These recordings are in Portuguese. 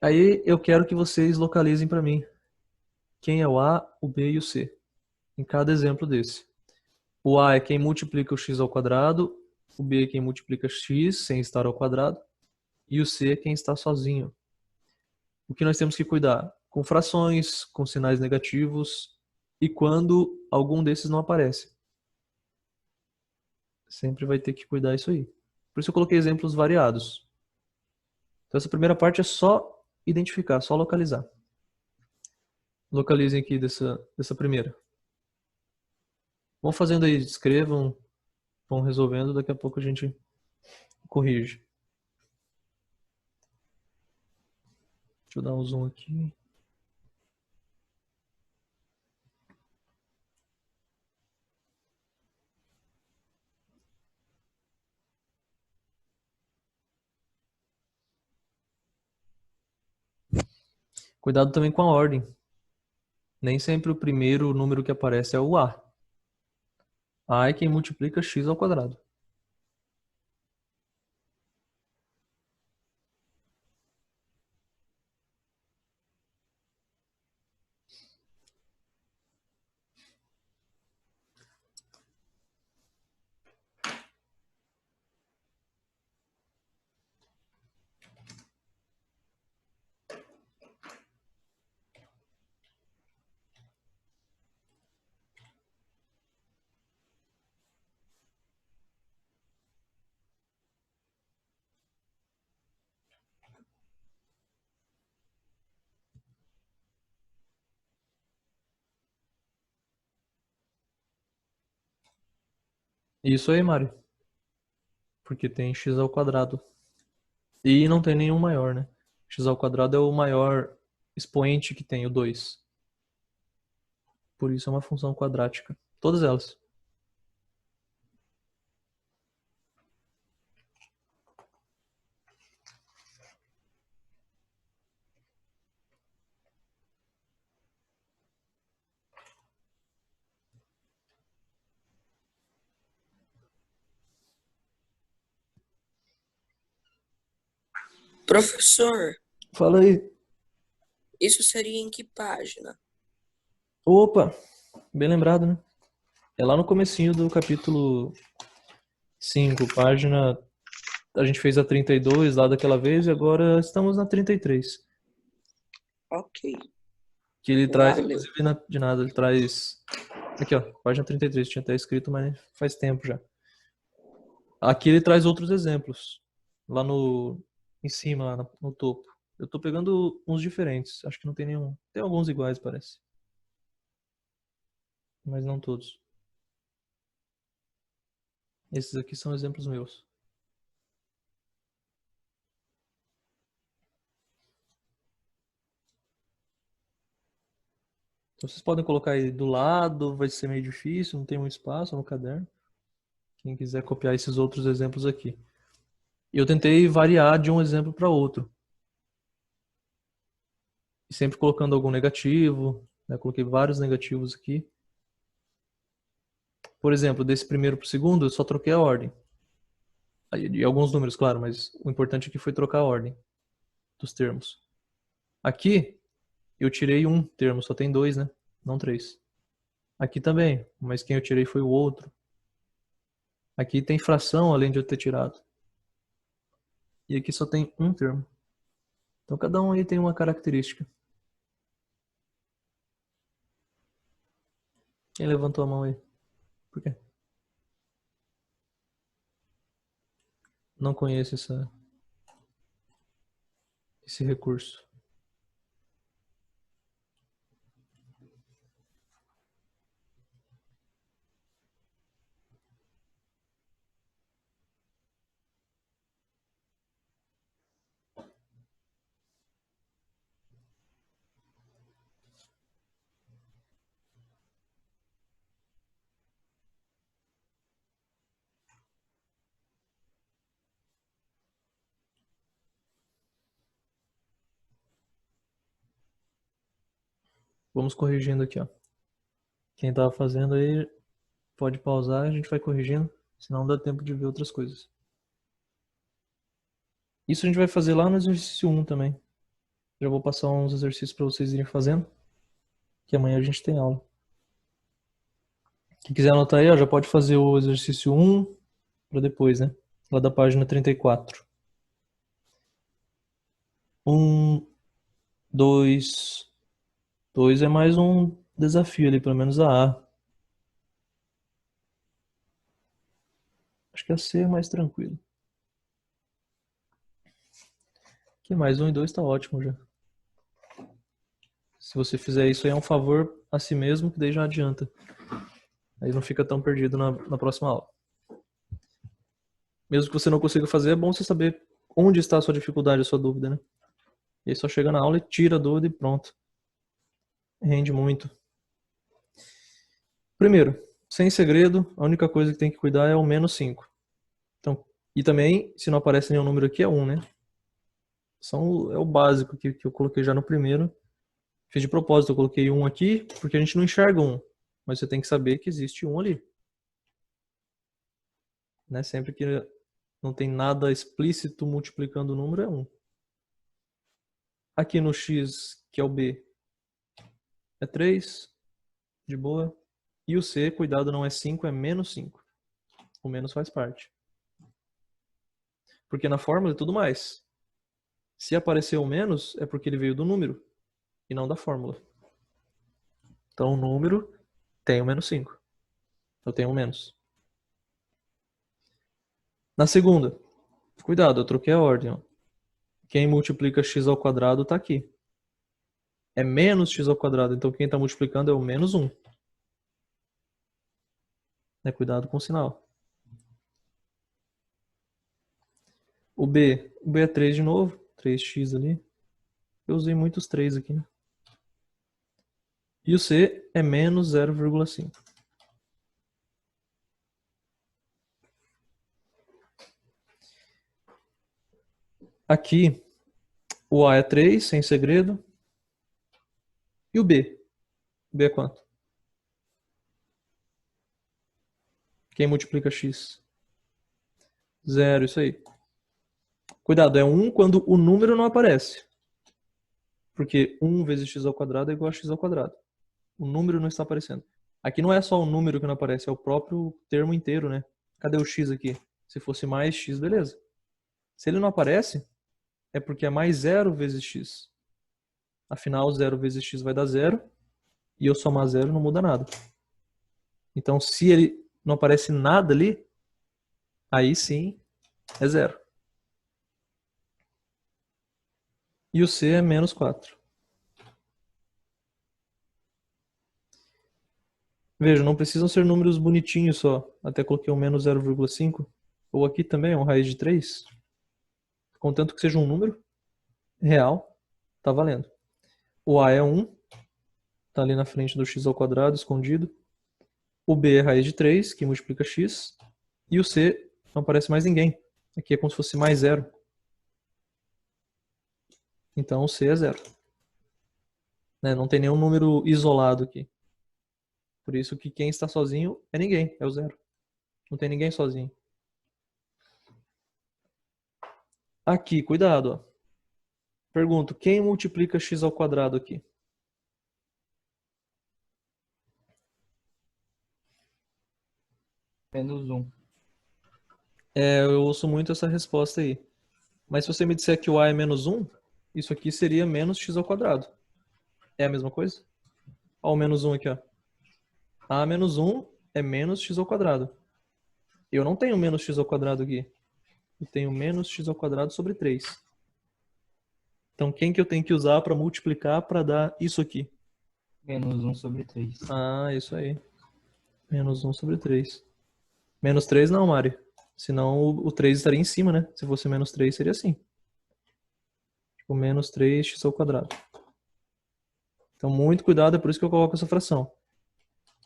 Aí eu quero que vocês localizem para mim quem é o A, o B e o C, em cada exemplo desse. O A é quem multiplica o x ao quadrado, o B é quem multiplica x sem estar ao quadrado, e o C é quem está sozinho. O que nós temos que cuidar? Com frações, com sinais negativos e quando algum desses não aparece. Sempre vai ter que cuidar isso aí. Por isso eu coloquei exemplos variados. Então essa primeira parte é só identificar, só localizar. Localizem aqui dessa primeira. Vão fazendo aí, escrevam, vão resolvendo, daqui a pouco a gente corrige. Deixa eu dar um zoom aqui. Cuidado também com a ordem. Nem sempre o primeiro número que aparece é o A. A é quem multiplica x ao quadrado. Isso aí, Mário. Porque tem x ao quadrado. E não tem nenhum maior, né? X ao quadrado é o maior expoente que tem, o 2. Por isso é uma função quadrática. Todas elas. Professor, Fala aí. isso seria em que página? Opa, bem lembrado, né? É lá no comecinho do capítulo 5, página. A gente fez a 32 lá daquela vez e agora estamos na 33. Ok, Que ele traz, valeu. inclusive, de nada, ele traz. Aqui, ó, página 33, tinha até escrito, mas faz tempo já. Aqui ele traz outros exemplos. Lá no. Em cima, lá no topo. Eu tô pegando uns diferentes. Acho que não tem nenhum. Tem alguns iguais, parece. Mas não todos. Esses aqui são exemplos meus. Então vocês podem colocar aí do lado, vai ser meio difícil, não tem muito espaço no caderno. Quem quiser copiar esses outros exemplos aqui. E eu tentei variar de um exemplo para outro. E sempre colocando algum negativo, né? Coloquei vários negativos aqui. Por exemplo, desse primeiro para o segundo, eu só troquei a ordem. E alguns números, claro, mas o importante aqui foi trocar a ordem dos termos. Aqui, eu tirei um termo, só tem dois, né? Não três. Aqui também, mas quem eu tirei foi o outro. Aqui tem fração, além de eu ter tirado. E aqui só tem um termo. Então cada um aí tem uma característica. Quem levantou a mão aí? Por quê? Não conheço esse recurso. Vamos corrigindo aqui, ó. Quem tava fazendo aí pode pausar, a gente vai corrigindo, senão não dá tempo de ver outras coisas. Isso a gente vai fazer lá no exercício 1 também. Já vou passar uns exercícios para vocês irem fazendo, que amanhã a gente tem aula. Quem quiser anotar aí, ó, já pode fazer o exercício 1 para depois, né? Lá da página 34. 1, 2, 2 é mais um desafio ali, pelo menos a A. Acho que a C é mais tranquilo. Aqui mais 1 e 2 tá ótimo já. Se você fizer isso aí é um favor a si mesmo, que daí já adianta. Aí não fica tão perdido na próxima aula. Mesmo que você não consiga fazer, é bom você saber onde está a sua dificuldade, a sua dúvida, né? E aí só chega na aula e tira a dúvida e pronto. Rende muito. Primeiro, sem segredo, a única coisa que tem que cuidar é o menos 5. Então, e também, se não aparece nenhum número aqui, é 1, né? É o básico que eu coloquei já no primeiro. Fiz de propósito, eu coloquei 1 aqui, porque a gente não enxerga 1. Mas você tem que saber que existe 1 ali. Né? Sempre que não tem nada explícito multiplicando o número, é 1. Aqui no x, que é o b, é 3, de boa. E o c, cuidado, não é 5, é menos 5. O menos faz parte. Porque na fórmula é tudo mais. Se apareceu o menos, é porque ele veio do número e não da fórmula. Então o número tem o menos 5. Eu tenho um menos. Na segunda, cuidado, eu troquei a ordem. Ó. Quem multiplica x ao quadrado está aqui. É menos x ao quadrado, então quem está multiplicando é o menos 1. Né? Cuidado com o sinal. O B é 3 de novo, 3x ali. Eu usei muitos 3 aqui, né? E o C é menos 0,5. Aqui, o A é 3, sem segredo. E o B? O B é quanto? Quem multiplica x? 0, isso aí. Cuidado, é 1 quando o número não aparece. Porque 1 vezes x ao quadrado é igual a x ao quadrado. O número não está aparecendo. Aqui não é só o número que não aparece, é o próprio termo inteiro, né? Cadê o x aqui? Se fosse mais x, beleza. Se ele não aparece, é porque é mais 0 vezes x. Afinal, 0 vezes x vai dar 0. E eu somar 0 não muda nada. Então, se ele não aparece nada ali, aí sim é 0. E o C é menos 4. Veja, não precisam ser números bonitinhos só. Até coloquei um menos 0,5. Ou aqui também, um raiz de 3. Contanto que seja um número real, tá valendo. O A é 1. Tá ali na frente do x ao quadrado, escondido. O B é raiz de 3, que multiplica x. E o C não aparece mais ninguém. Aqui é como se fosse mais 0. Então o C é 0. Né? Não tem nenhum número isolado aqui. Por isso que quem está sozinho é ninguém, é o 0. Não tem ninguém sozinho. Aqui, cuidado. Ó. Pergunto, quem multiplica x ao quadrado aqui? Menos 1. Eu ouço muito essa resposta aí. Mas se você me disser que o a é menos 1, isso aqui seria menos x ao quadrado. É a mesma coisa? Olha o menos 1 aqui, ó. A menos 1 é menos x ao quadrado. Eu não tenho menos x ao quadrado aqui. Eu tenho menos x ao quadrado sobre 3. Então quem que eu tenho que usar para multiplicar para dar isso aqui? Menos 1 sobre 3. Ah, isso aí. Menos 1 sobre 3. Menos 3 não, Mari. Senão o 3 estaria em cima, né? Se fosse menos 3, seria assim. Tipo, menos 3x ao quadrado. Então, muito cuidado, é por isso que eu coloco essa fração.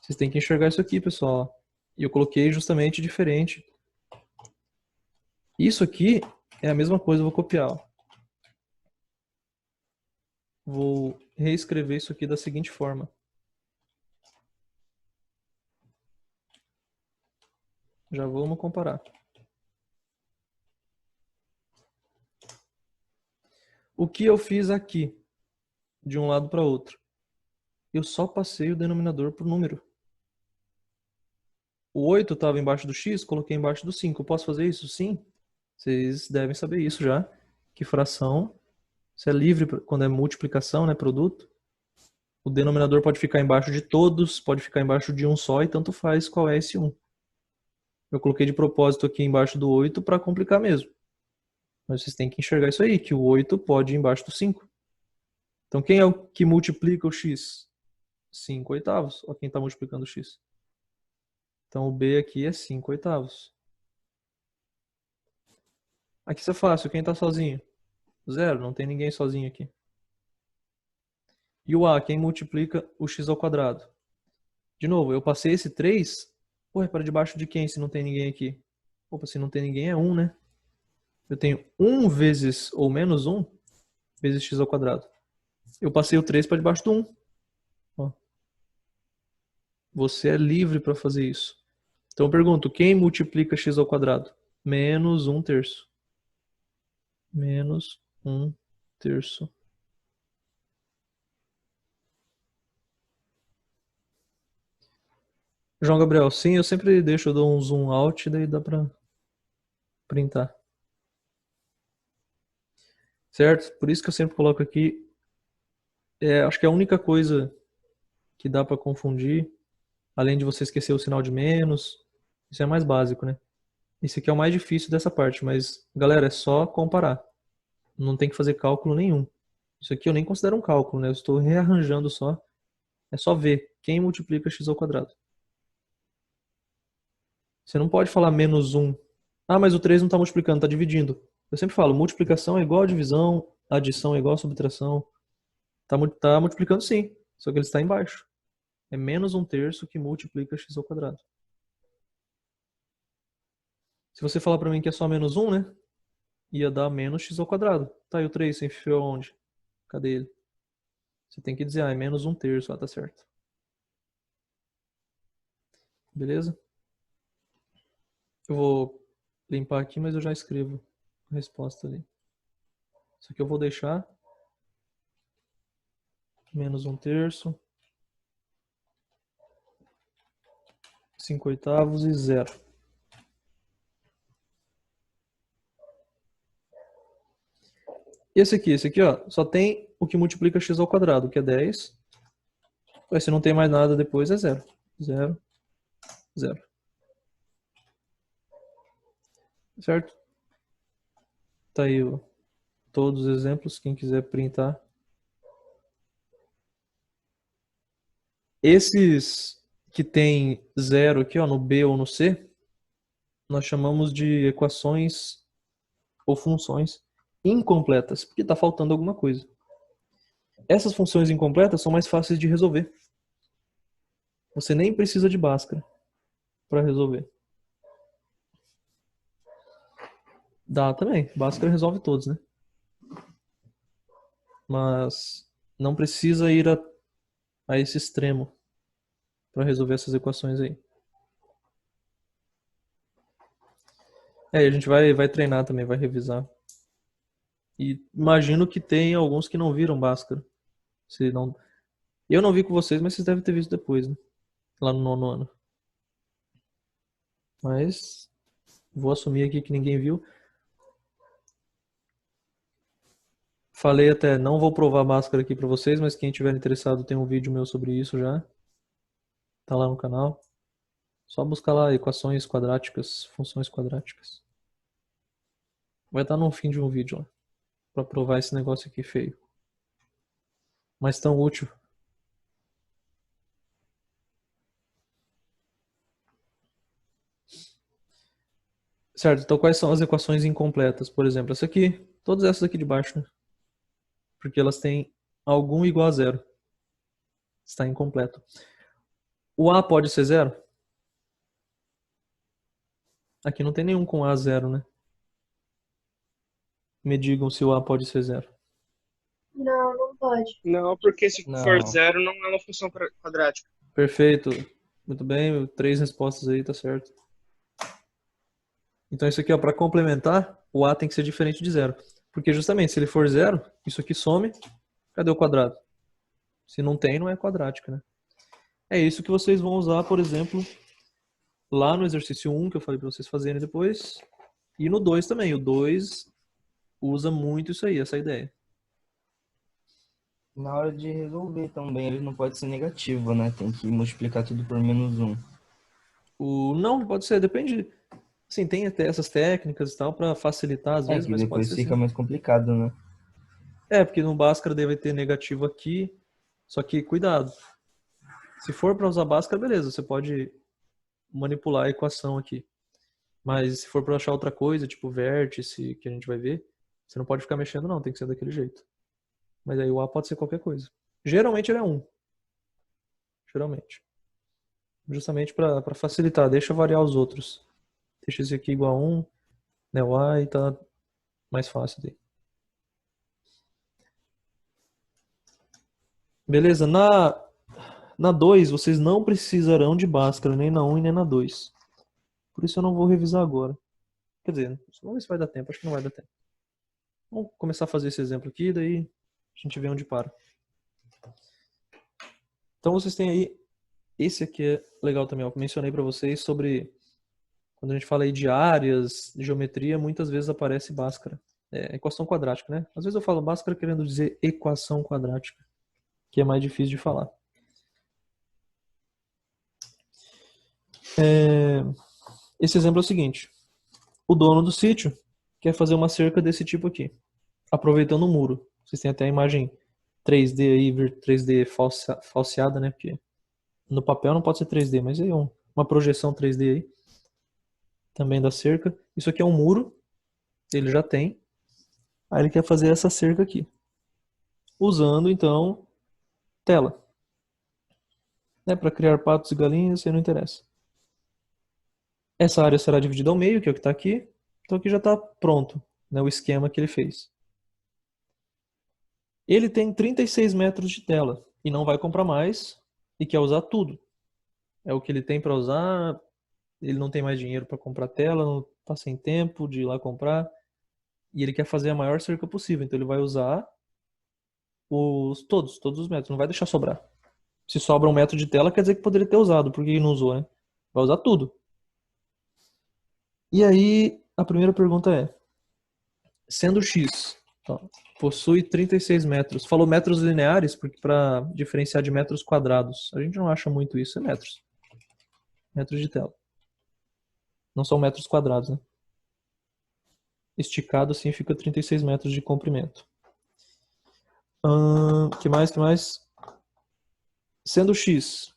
Vocês têm que enxergar isso aqui, pessoal. E eu coloquei justamente diferente. Isso aqui é a mesma coisa, eu vou copiar. Ó. Vou reescrever isso aqui da seguinte forma. Já vamos comparar. O que eu fiz aqui? de um lado para outro. Eu só passei o denominador por número. O 8 estava embaixo do x, coloquei embaixo do 5. Eu posso fazer isso? Sim. Vocês devem saber isso já. Que fração, isso é livre quando é multiplicação, né, produto. O denominador pode ficar embaixo de todos, pode ficar embaixo de um só, e tanto faz qual é esse 1. Eu coloquei de propósito aqui embaixo do 8 para complicar mesmo. Mas vocês têm que enxergar isso aí, que o 8 pode ir embaixo do 5. Então quem é o que multiplica o x? 5 oitavos. Olha quem está multiplicando o x. Então o b aqui é 5 oitavos. Aqui isso é fácil. Quem está sozinho? 0. Não tem ninguém sozinho aqui. E o a, quem multiplica o x ao quadrado? De novo, eu passei esse 3. Pô, é para debaixo de quem se não tem ninguém aqui? Opa, se não tem ninguém é 1, né? Eu tenho 1 vezes ou menos 1 vezes x ao quadrado. Eu passei o 3 para debaixo do 1. Ó. Você é livre para fazer isso. Então eu pergunto, quem multiplica x ao quadrado? Menos 1 terço. Menos 1 terço. João Gabriel, sim, eu sempre deixo, eu dou um zoom out, daí dá pra printar. Certo? Por isso que eu sempre coloco aqui. Acho que é a única coisa que dá pra confundir, além de você esquecer o sinal de menos, isso é mais básico, né? Esse aqui é o mais difícil dessa parte, mas, galera, é só comparar. Não tem que fazer cálculo nenhum. Isso aqui eu nem considero um cálculo, né? Eu estou rearranjando só. É só ver quem multiplica x ao quadrado. Você não pode falar menos 1. Ah, mas o 3 não está multiplicando, está dividindo. Eu sempre falo, multiplicação é igual a divisão, adição é igual a subtração. Tá multiplicando sim, só que ele está embaixo. É menos 1 terço que multiplica x ao quadrado. Se você falar para mim que é só menos 1, né? Ia dar menos x ao quadrado. Tá, e o 3 você enfiou onde? Cadê ele? Você tem que dizer, é menos 1 terço. Ah, tá certo. Beleza? Eu vou limpar aqui, mas eu já escrevo a resposta ali. Isso aqui eu vou deixar. Menos 1 terço. 5 oitavos e 0. Esse aqui, ó, só tem o que multiplica x ao quadrado, que é 10. Aí se não tem mais nada depois, é 0. 0, 0. Certo? Tá aí todos os exemplos, quem quiser printar. Esses que tem 0 aqui, ó, no B ou no C, nós chamamos de equações ou funções incompletas, porque está faltando alguma coisa. Essas funções incompletas são mais fáceis de resolver. Você nem precisa de Bhaskara para resolver. Dá também, Bhaskara resolve todos, né? Mas não precisa ir a esse extremo para resolver essas equações aí. A gente vai treinar também, vai revisar. E imagino que tem alguns que não viram Bhaskara. Se não... Eu não vi com vocês, mas vocês devem ter visto depois, né? Lá no 9º ano. Mas vou assumir aqui que ninguém viu. Falei até, não vou provar Bhaskara aqui para vocês, mas quem tiver interessado tem um vídeo meu sobre isso já. Tá lá no canal. Só buscar lá equações quadráticas, funções quadráticas. Vai estar no fim de um vídeo lá. Pra provar esse negócio aqui feio. Mas tão útil. Certo, então quais são as equações incompletas? Por exemplo, essa aqui. Todas essas aqui de baixo, né? Porque elas têm algum igual a 0. Está incompleto. O A pode ser 0? Aqui não tem nenhum com A 0, né? Me digam se o A pode ser 0. Não, não pode. Não, porque se Não. for 0, não é uma função quadrática. Perfeito. Muito bem, 3 respostas aí, tá certo. Então isso aqui, ó, para complementar, o A tem que ser diferente de 0. Porque justamente, se ele for 0, isso aqui some. Cadê o quadrado? Se não tem, não é quadrática, né? É isso que vocês vão usar, por exemplo, lá no exercício 1, que eu falei para vocês fazerem depois, e no 2 também. O 2 usa muito isso aí, essa ideia. Na hora de resolver também, ele não pode ser negativo, né? Tem que multiplicar tudo por -1. Não, pode ser, depende. Sim, tem até essas técnicas e tal para facilitar às É vezes, que mas pode depois ser fica sim. mais complicado, né? Porque no Bhaskara deve ter negativo aqui, só que cuidado. Se for para usar Bhaskara, beleza, você pode manipular a equação aqui. Mas se for para achar outra coisa, tipo vértice, que a gente vai ver, você não pode ficar mexendo não, tem que ser daquele jeito. Mas aí o A pode ser qualquer coisa. Geralmente ele é 1. Geralmente. Justamente para facilitar, deixa variar os outros. Deixa esse aqui igual a 1, né, o A, e tá mais fácil daí. Beleza? Na 2, vocês não precisarão de Bhaskara, nem na 1 e nem na 2. Por isso eu não vou revisar agora. Quer dizer, vamos ver se vai dar tempo. Acho que não vai dar tempo. Vamos começar a fazer esse exemplo aqui, daí a gente vê onde para. Então vocês têm aí, esse aqui é legal também, eu mencionei para vocês sobre, quando a gente fala aí de áreas, de geometria, muitas vezes aparece Bhaskara. Equação quadrática, né? Às vezes eu falo Bhaskara querendo dizer equação quadrática, que é mais difícil de falar. Esse exemplo é o seguinte. O dono do sítio quer fazer uma cerca desse tipo aqui, aproveitando o muro. Vocês têm até a imagem 3D aí, 3D falseada, né? Porque no papel não pode ser 3D, mas é uma projeção 3D aí. Também da cerca. Isso aqui é um muro, ele já tem. Aí ele quer fazer essa cerca aqui. Usando, então, tela. Para criar patos e galinhas, isso aí não interessa. Essa área será dividida ao meio, que é o que está aqui. Então aqui já está pronto, né, o esquema que ele fez. Ele tem 36 metros de tela e não vai comprar mais e quer usar tudo. É o que ele tem para usar, ele não tem mais dinheiro para comprar tela, não está sem tempo de ir lá comprar e ele quer fazer a maior cerca possível. Então ele vai usar todos os metros, não vai deixar sobrar. Se sobra 1 metro de tela, quer dizer que poderia ter usado, porque ele não usou, né? Vai usar tudo. E aí, a primeira pergunta é, sendo x, possui 36 metros. Falou metros lineares, porque para diferenciar de metros quadrados. A gente não acha muito isso, é metros. Metros de tela. Não são metros quadrados, né? Esticado assim fica 36 metros de comprimento. Que mais? Sendo x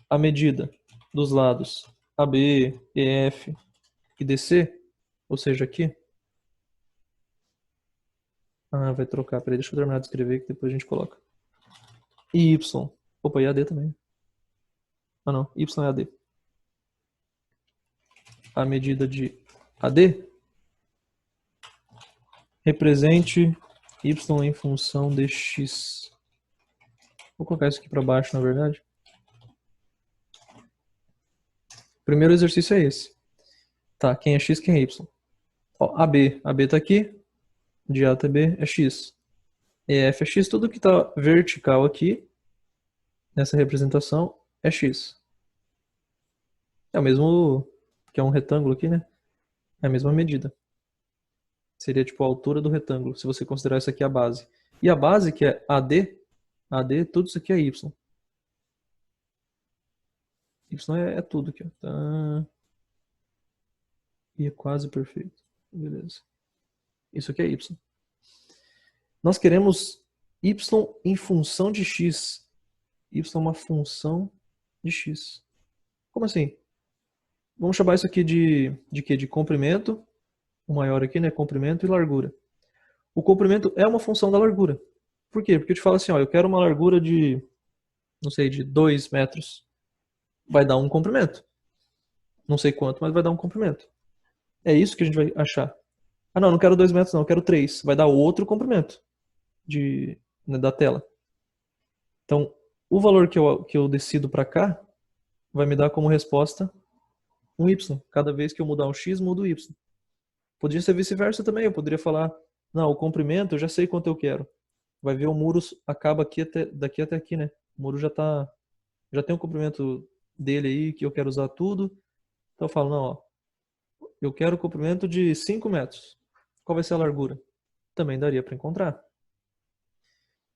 a medida dos lados AB, EF e DC, ou seja, aqui. Vai trocar. Peraí, deixa eu terminar de escrever que depois a gente coloca. E Y. Opa, e AD também. Não. Y é AD. A medida de AD represente Y em função de X. Vou colocar isso aqui para baixo, na verdade. O primeiro exercício é esse. Tá, quem é X, quem é Y. AB. AB tá aqui. De A até B é X. EF é X. Tudo que tá vertical aqui, nessa representação, é X. É o mesmo, que é um retângulo aqui, né? É a mesma medida. Seria tipo a altura do retângulo, se você considerar isso aqui a base. E a base, que é AD, tudo isso aqui é Y. Y é tudo aqui, ó. Tá. E é quase perfeito. Beleza. Isso aqui é Y. Nós queremos Y em função de X. Y é uma função de X. Como assim? Vamos chamar isso aqui de quê? De comprimento. O maior aqui, né? Comprimento e largura. O comprimento é uma função da largura. Por quê? Porque eu te falo assim, ó, eu quero uma largura de, não sei, de 2 metros. Vai dar um comprimento. Não sei quanto, mas vai dar um comprimento. É isso que a gente vai achar. Não quero 2 metros não, eu quero 3. Vai dar outro comprimento da tela. Então, o valor que eu decido para cá vai me dar como resposta um Y. Cada vez que eu mudar um X, muda o Y. Podia ser vice-versa também. Eu poderia falar, não, o comprimento eu já sei quanto eu quero. vai ver o muro acaba aqui daqui até aqui, né? O muro já tem o comprimento dele aí, que eu quero usar tudo. Então eu falo, não, ó, eu quero o comprimento de 5 metros. Qual vai ser a largura? Também daria para encontrar.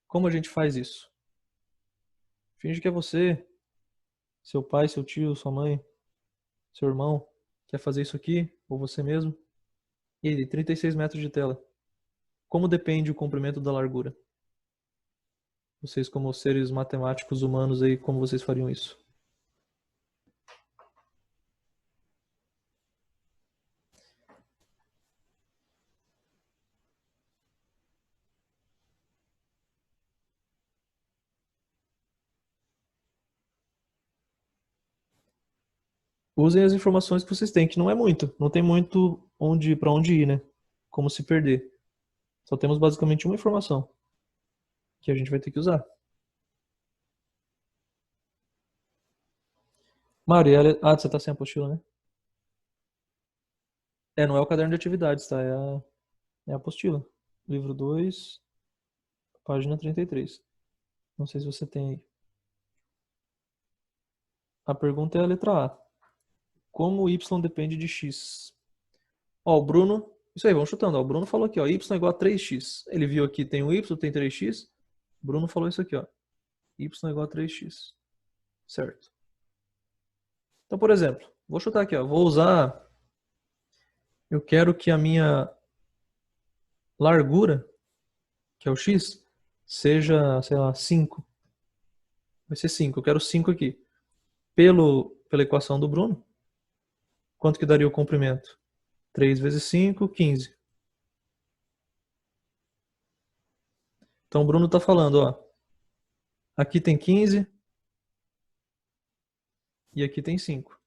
Como a gente faz isso? Finge que é você, seu pai, seu tio, sua mãe, seu irmão, quer fazer isso aqui, ou você mesmo. E aí, 36 metros de tela. Como depende o comprimento da largura? Vocês, como seres matemáticos humanos aí, como vocês fariam isso? Usem as informações que vocês têm, que não é muito. Não tem muito para onde ir, né? Como se perder. Só temos basicamente uma informação que a gente vai ter que usar. Maria, você tá sem apostila, né? Não é o caderno de atividades, tá? É a apostila. Livro 2, página 33. Não sei se você tem aí. A pergunta é a letra A. Como y depende de x? Ó, o Bruno... Isso aí, vamos chutando. Ó, o Bruno falou aqui, ó, y é igual a 3x. Ele viu aqui, tem o y, tem 3x. O Bruno falou isso aqui, ó. Y é igual a 3x. Certo. Então, por exemplo, vou chutar aqui, ó. Vou usar... Eu quero que a minha largura, que é o x, seja, sei lá, 5. Vai ser 5. Eu quero 5 aqui. Pela equação do Bruno, quanto que daria o comprimento? 3 vezes 5, 15. Então o Bruno está falando, ó. Aqui tem 15 e aqui tem 5.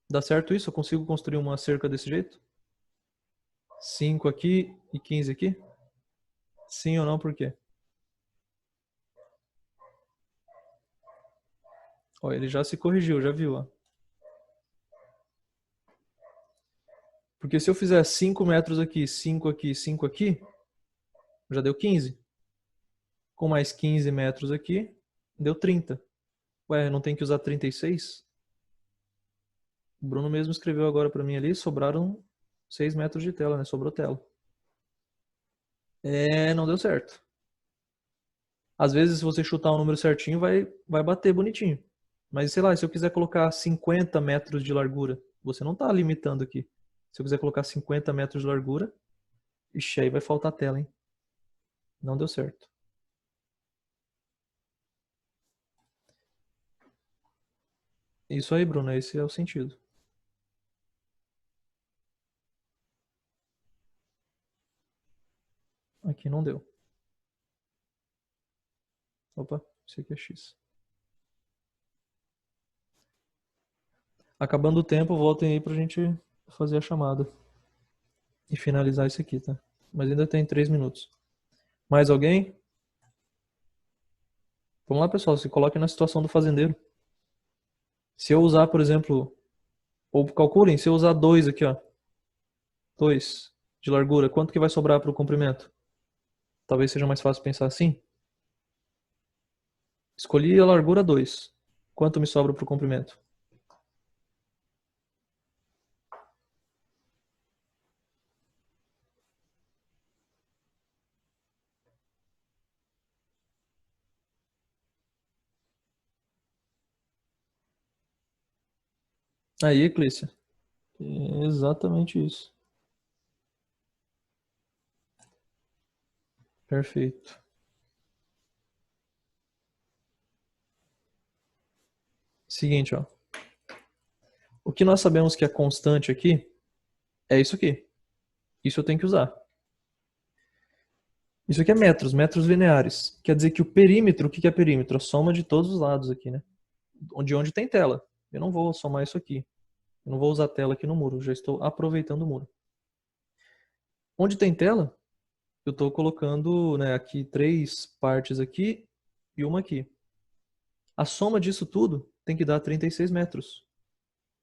Dá certo isso? Eu consigo construir uma cerca desse jeito? 5 aqui e 15 aqui? Sim ou não, por quê? Ó, ele já se corrigiu, já viu, ó. Porque se eu fizer 5 metros aqui, 5 aqui, 5 aqui, já deu 15. Com mais 15 metros aqui, deu 30. Ué, não tem que usar 36? O Bruno mesmo escreveu agora pra mim ali, sobraram 6 metros de tela, né? Sobrou tela. Não deu certo. Às vezes, se você chutar um número certinho, vai bater bonitinho. Mas, sei lá, se eu quiser colocar 50 metros de largura, você não tá limitando aqui. Se eu quiser colocar 50 metros de largura, ixi, aí vai faltar tela, hein? Não deu certo. Isso aí, Bruno, esse é o sentido. Aqui não deu. Opa, esse aqui é X. Acabando o tempo, voltem aí pra gente fazer a chamada. E finalizar isso aqui, tá? Mas ainda tem 3 minutos. Mais alguém? Vamos lá, pessoal, se coloque na situação do fazendeiro. Se eu usar, por exemplo, ou calculem, se eu usar 2 aqui, ó. 2 de largura, quanto que vai sobrar para o comprimento? Talvez seja mais fácil pensar assim. Escolhi a largura 2. Quanto me sobra para o comprimento? Aí, Eclícia. É exatamente isso. Perfeito. Seguinte, ó. O que nós sabemos que é constante aqui é isso aqui. Isso eu tenho que usar. Isso aqui é metros, metros lineares. Quer dizer que o perímetro, o que é perímetro? A soma de todos os lados aqui, né? De onde tem tela. Eu não vou somar isso aqui. Eu não vou usar tela aqui no muro. Já estou aproveitando o muro. Onde tem tela, eu estou colocando, né, aqui 3 partes aqui e uma aqui. A soma disso tudo tem que dar 36 metros.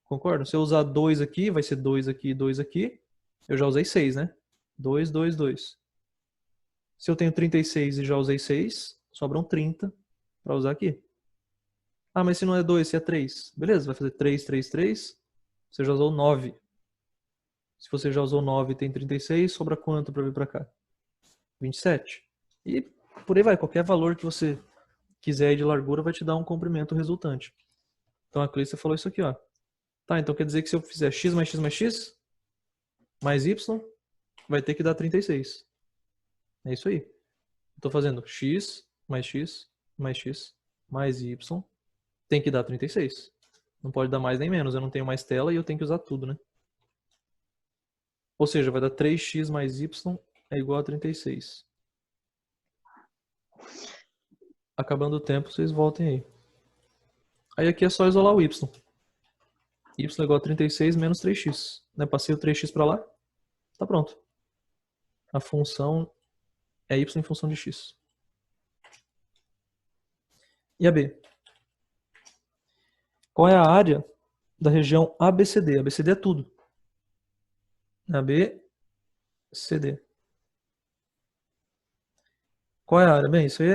Concorda? Se eu usar 2 aqui, vai ser 2 aqui e 2 aqui. Eu já usei 6, né? 2, 2, 2. Se eu tenho 36 e já usei 6, sobram 30 para usar aqui. Ah, mas se não é 2, se é 3. Beleza, vai fazer 3, 3, 3. Você já usou 9. Se você já usou 9 e tem 36, sobra quanto para vir para cá? 27. E por aí vai. Qualquer valor que você quiser de largura vai te dar um comprimento resultante. Então a Clícia falou isso aqui, ó. Tá, então quer dizer que se eu fizer x mais x mais x mais y, vai ter que dar 36. É isso aí. Estou fazendo x mais x mais x mais y. Tem que dar 36. Não pode dar mais nem menos. Eu não tenho mais tela e eu tenho que usar tudo, né? Ou seja, vai dar 3x mais y é igual a 36. Acabando o tempo, vocês voltem aí. Aí aqui é só isolar o y. Y é igual a 36 menos 3x. Né? Passei o 3x para lá. Tá pronto. A função é y em função de x. E a b? Qual é a área da região ABCD? ABCD é tudo. ABCD. Qual é a área? Bem, isso aí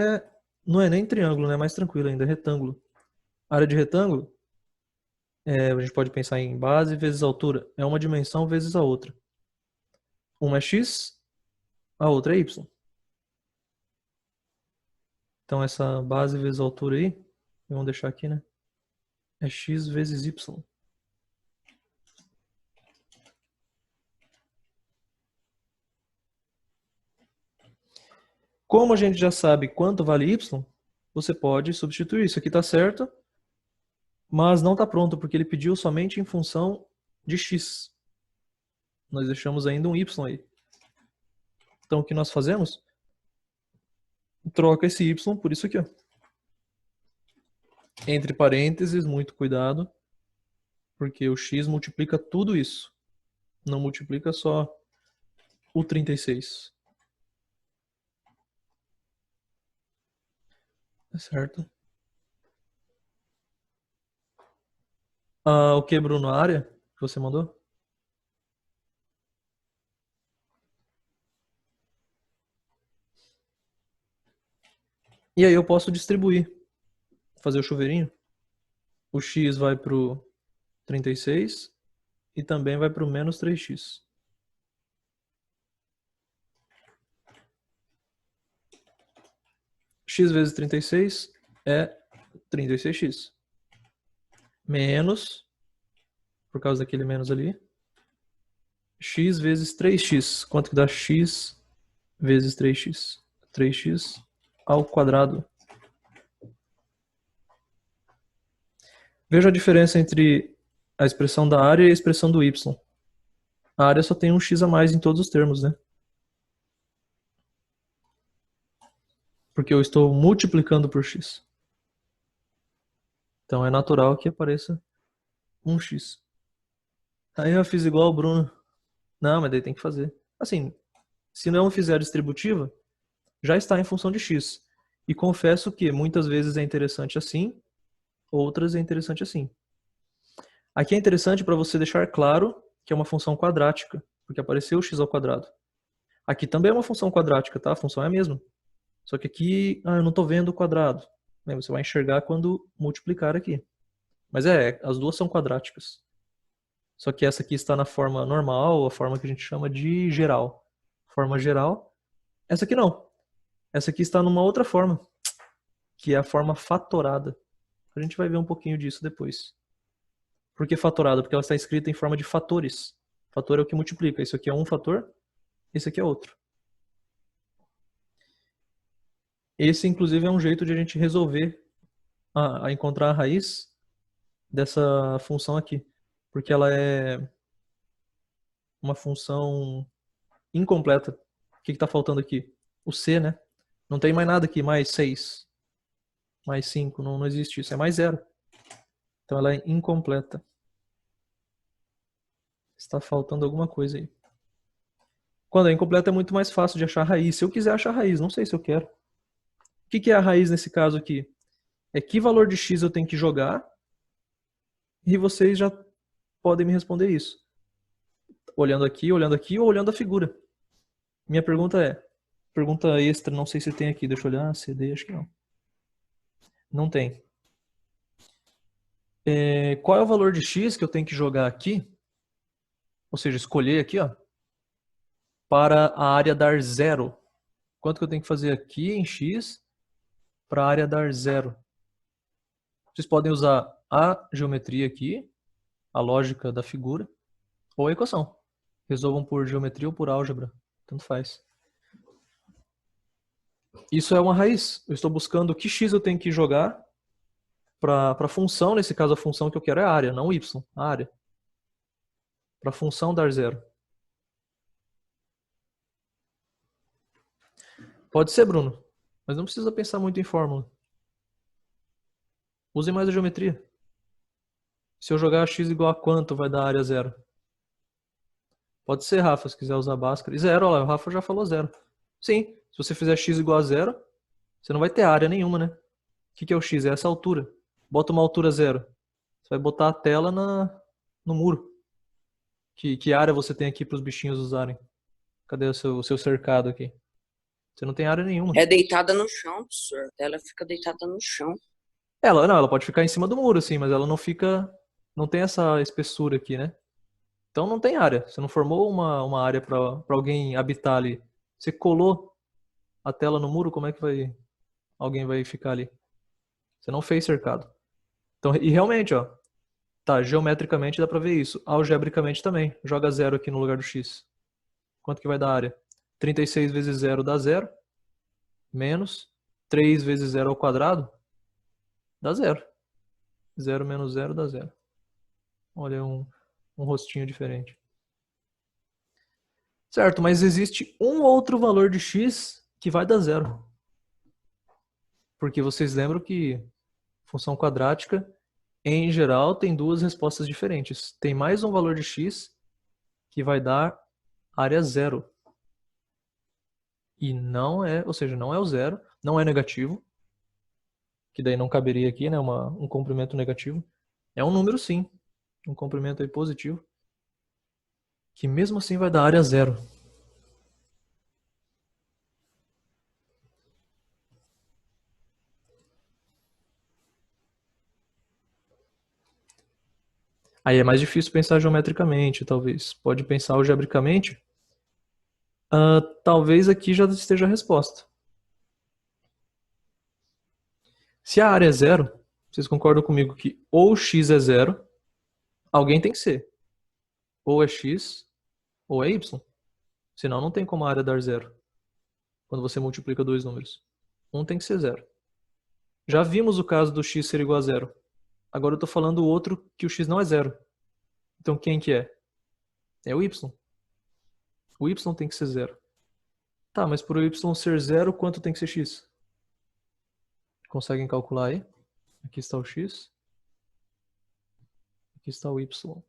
não é nem triângulo, né? É mais tranquilo ainda, é retângulo. A área de retângulo, a gente pode pensar em base vezes altura. É uma dimensão vezes a outra. Uma é x, a outra é y. Então essa base vezes altura aí, vamos deixar aqui, né? É x vezes y. Como a gente já sabe quanto vale y, você pode substituir. Isso aqui está certo, mas não está pronto, porque ele pediu somente em função de x. Nós deixamos ainda um y aí. Então o que nós fazemos? Troca esse y por isso aqui, ó. Entre parênteses, muito cuidado, porque o x multiplica tudo isso. Não multiplica só o 36. Certo? O que, Bruno? A área que você mandou? E aí eu posso distribuir. Fazer o chuveirinho. O x vai para o 36 e também vai para o menos 3x. X vezes 36 é 36x. Menos, por causa daquele menos ali, x vezes 3x. Quanto que dá x vezes 3x? 3x ao quadrado. Veja a diferença entre a expressão da área e a expressão do y. A área só tem um x a mais em todos os termos, né? Porque eu estou multiplicando por x. Então é natural que apareça um x. Aí eu fiz igual o Bruno. Não, mas daí tem que fazer. Assim, se não fizer a distributiva, já está em função de x. E confesso que muitas vezes é interessante assim, outras é interessante assim. Aqui é interessante para você deixar claro que é uma função quadrática, porque apareceu o x ao quadrado. Aqui também é uma função quadrática, tá? A função é a mesma. Só que aqui, eu não estou vendo o quadrado. Você vai enxergar quando multiplicar aqui. Mas as duas são quadráticas. Só que essa aqui está na forma normal, a forma que a gente chama de geral. Forma geral. Essa aqui não. Essa aqui está numa outra forma, que é a forma fatorada. A gente vai ver um pouquinho disso depois. Por que fatorada? Porque ela está escrita em forma de fatores. Fator é o que multiplica. Isso aqui é um fator, esse aqui é outro. Esse, inclusive, é um jeito de a gente resolver, a encontrar a raiz dessa função aqui. Porque ela é uma função incompleta. O que está faltando aqui? O c, né? Não tem mais nada aqui, mais 6, mais 5, não existe isso, é mais 0. Então ela é incompleta. Está faltando alguma coisa aí. Quando é incompleta é muito mais fácil de achar a raiz. Se eu quiser achar a raiz, não sei se eu quero. O que é a raiz nesse caso aqui? É que valor de x eu tenho que jogar, e vocês já podem me responder isso. Olhando aqui ou olhando a figura. Minha pergunta é, Pergunta extra, não sei se tem aqui. Deixa eu olhar. CD, acho que não. Não tem. Qual é o valor de x que eu tenho que jogar aqui? Ou seja, escolher aqui, ó, para a área dar zero. Quanto que eu tenho que fazer aqui em x para a área dar zero? Vocês podem usar a geometria aqui, a lógica da figura, ou a equação. Resolvam por geometria ou por álgebra. Tanto faz. Isso é uma raiz. Eu estou buscando que x eu tenho que jogar para a função. Nesse caso, a função que eu quero é a área, não y. A área. Para a função dar zero. Pode ser, Bruno. Mas não precisa pensar muito em fórmula. Use mais a geometria. Se eu jogar x igual a quanto, vai dar área zero? Pode ser, Rafa, se quiser usar Bhaskara. Zero, olha lá, o Rafa já falou zero. Sim, se você fizer x igual a zero, você não vai ter área nenhuma, né? O que é o x? É essa altura. Bota uma altura zero. Você vai botar a tela no muro. Que área você tem aqui para os bichinhos usarem? Cadê o seu cercado aqui? Você não tem área nenhuma. É deitada no chão, professor. Ela fica deitada no chão. Ela pode ficar em cima do muro, assim, mas ela não fica. Não tem essa espessura aqui, né? Então não tem área. Você não formou uma área para alguém habitar ali. Você colou a tela no muro, como é que alguém vai ficar ali? Você não fez cercado. Então, e realmente, ó, tá, geometricamente dá pra ver isso. Algebricamente também. Joga zero aqui no lugar do x. Quanto que vai dar a área? 36 vezes zero dá zero. Menos 3 vezes zero ao quadrado dá zero. 0 menos 0 dá zero. Olha, um rostinho diferente. Certo, mas existe um outro valor de x que vai dar zero. Porque vocês lembram que função quadrática, em geral, tem duas respostas diferentes. Tem mais um valor de x que vai dar área zero. E não é, ou seja, não é o zero, não é negativo, que daí não caberia aqui, né, um comprimento negativo. É um número sim, um comprimento aí positivo, que mesmo assim vai dar área zero. Aí é mais difícil pensar geometricamente, talvez. Pode pensar algebricamente. Talvez aqui já esteja a resposta. Se a área é zero, vocês concordam comigo que ou x é zero, alguém tem que ser. Ou é x, ou é y. Senão não tem como a área dar zero. Quando você multiplica dois números. Um tem que ser zero. Já vimos o caso do x ser igual a zero. Agora eu estou falando o outro que o x não é zero. Então quem que é? É o y. O y tem que ser zero. Tá, mas por o y ser zero, quanto tem que ser x? Conseguem calcular aí? Aqui está o x. Aqui está o y.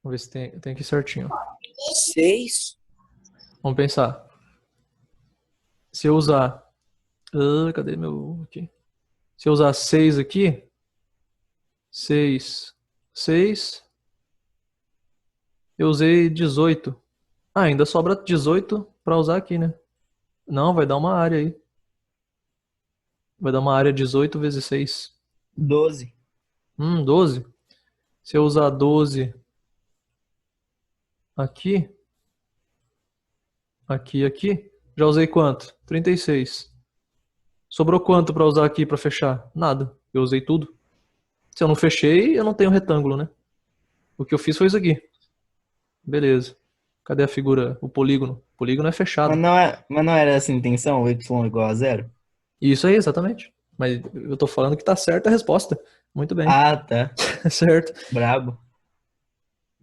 Vamos ver se tem aqui certinho. 6. Vamos pensar. Se eu usar... cadê meu... aqui? Se eu usar 6 aqui... 6... Eu usei 18. Ainda sobra 18 para usar aqui, né? Não, vai dar uma área aí. Vai dar uma área 18 vezes 6. 12. 12. Se eu usar 12 aqui, aqui, já usei quanto? 36. Sobrou quanto para usar aqui para fechar? Nada. Eu usei tudo. Se eu não fechei, eu não tenho retângulo, né? O que eu fiz foi isso aqui. Beleza. Cadê a figura, o polígono? O polígono é fechado. Mas não era essa a intenção, o y igual a zero? Isso aí, exatamente. Mas eu tô falando que tá certa a resposta. Muito bem. Ah, tá. Certo. Brabo.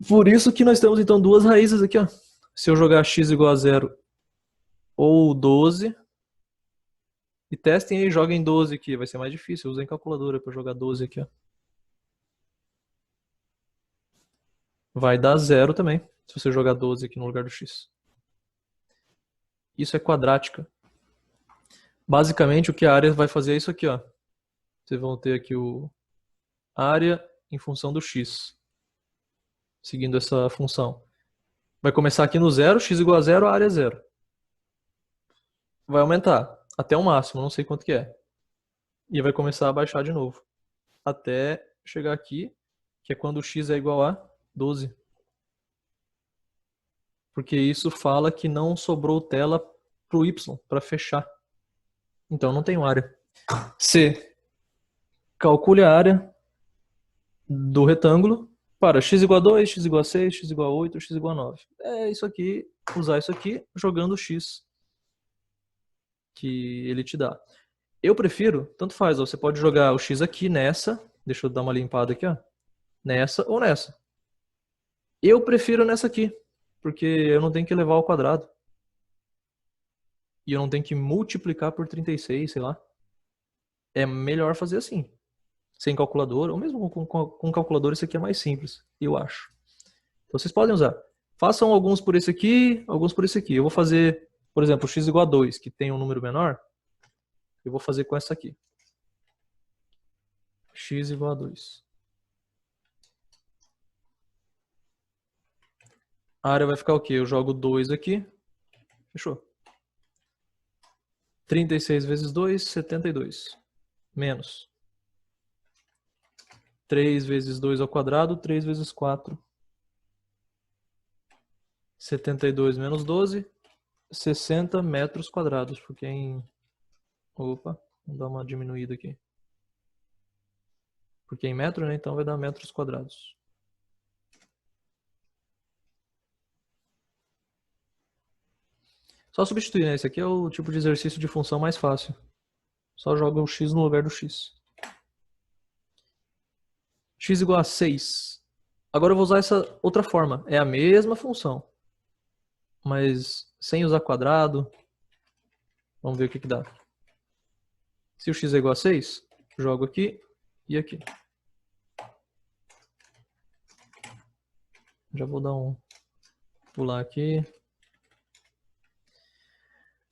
Por isso que nós temos então duas raízes aqui, ó. Se eu jogar x igual a zero ou 12, e testem aí, joguem 12 aqui, vai ser mais difícil. Usem calculadora para jogar 12 aqui, ó. Vai dar zero também, se você jogar 12 aqui no lugar do x. Isso é quadrática. Basicamente, o que a área vai fazer é isso aqui, ó. Vocês vão ter aqui a área em função do x. seguindo essa função. Vai começar aqui no zero, x igual a zero, a área é zero. Vai aumentar até o máximo, não sei quanto que é. E vai começar a baixar de novo. Até chegar aqui, que é quando o x é igual a 12. Porque isso fala que não sobrou tela para o y, para fechar. Então não tenho área. C. Calcule a área do retângulo para x igual a 2, x igual a 6, x igual a 8, x igual a 9. É isso aqui, usar isso aqui jogando o x que ele te dá. Eu prefiro, tanto faz, ó, você pode jogar o x aqui nessa, deixa eu dar uma limpada aqui, ó, nessa ou nessa. Eu prefiro nessa aqui, porque eu não tenho que levar ao quadrado. E eu não tenho que multiplicar por 36, sei lá. É melhor fazer assim. Sem calculadora, ou mesmo com calculadora, isso aqui é mais simples, eu acho. Então vocês podem usar. Façam alguns por esse aqui, alguns por esse aqui. Eu vou fazer, por exemplo, x igual a 2, que tem um número menor. Eu vou fazer com essa aqui. X igual a 2. A área vai ficar o quê? Eu jogo 2 aqui. Fechou. 36 vezes 2, 72. Menos 3 vezes 2 ao quadrado, 3 vezes 4. 72 menos 12, 60 metros quadrados. Porque em... Opa, vamos dar uma diminuída aqui. Porque em metro, né? Então vai dar metros quadrados. Só substituir, né? Esse aqui é o tipo de exercício de função mais fácil. Só joga o x no lugar do x. X igual a 6. Agora eu vou usar essa outra forma. É a mesma função, mas sem usar quadrado. Vamos ver o que dá. Se o x é igual a 6, jogo aqui e aqui. Já vou dar um pular aqui.